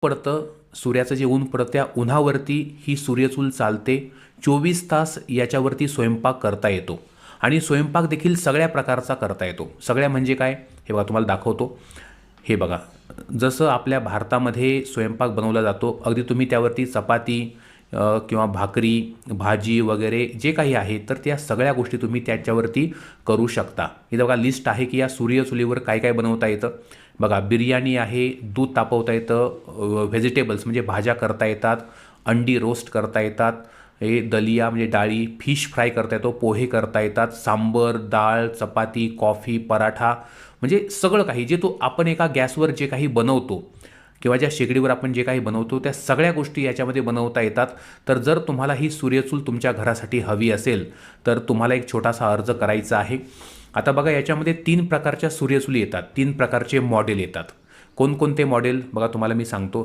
पडतं, सूर्याचं जे ऊन पडतं त्या उन्हावरती ही सूर्यचूल चालते. 24 तास याच्यावरती स्वयंपाक करता येतो आणि स्वयंपाक देखील सगळ्या प्रकारचा करता येतो. सगळ्या म्हणजे काय हे बघा तुम्हाला दाखवतो. हे बघा, जसं आपल्या भारतामध्ये स्वयंपाक बनवला जातो, अगदी तुम्ही त्यावरती चपाती किंवा भाकरी, भाजी वगैरे जे काही आहे तर त्या सगळ्या गोष्टी तुम्ही त्याच्यावरती करू शकता. इथं बघा लिस्ट आहे की या सूर्यचुलीवर काय काय बनवता येतं. बघा, बिर्याणी आहे, दूध तापवता येतं, व्हेजिटेबल्स म्हणजे भाज्या करता येतात, अंडी रोस्ट करता येतात, हे दलिया म्हणजे डाळी, फिश फ्राय करता येतो, पोहे करता येतात, सांबर, डाळ, चपाती, कॉफी, पराठा, म्हणजे सगळं काही जे तो आपण एका गॅसवर जे काही बनवतो किंवा ज्या शेगडीवर आपण जे काही बनवतो त्या सगळ्या गोष्टी याच्यामध्ये बनवता येतात. तर जर तुम्हाला ही सूर्यचूल तुमच्या घरासाठी हवी असेल तर तुम्हाला एक छोटासा अर्ज करायचा आहे. आता बघा, याच्यामध्ये 3 प्रकारच्या सूर्यचुली येतात, 3 प्रकारचे मॉडेल येतात. कोणकोणते मॉडेल बघा तुम्हाला मी सांगतो.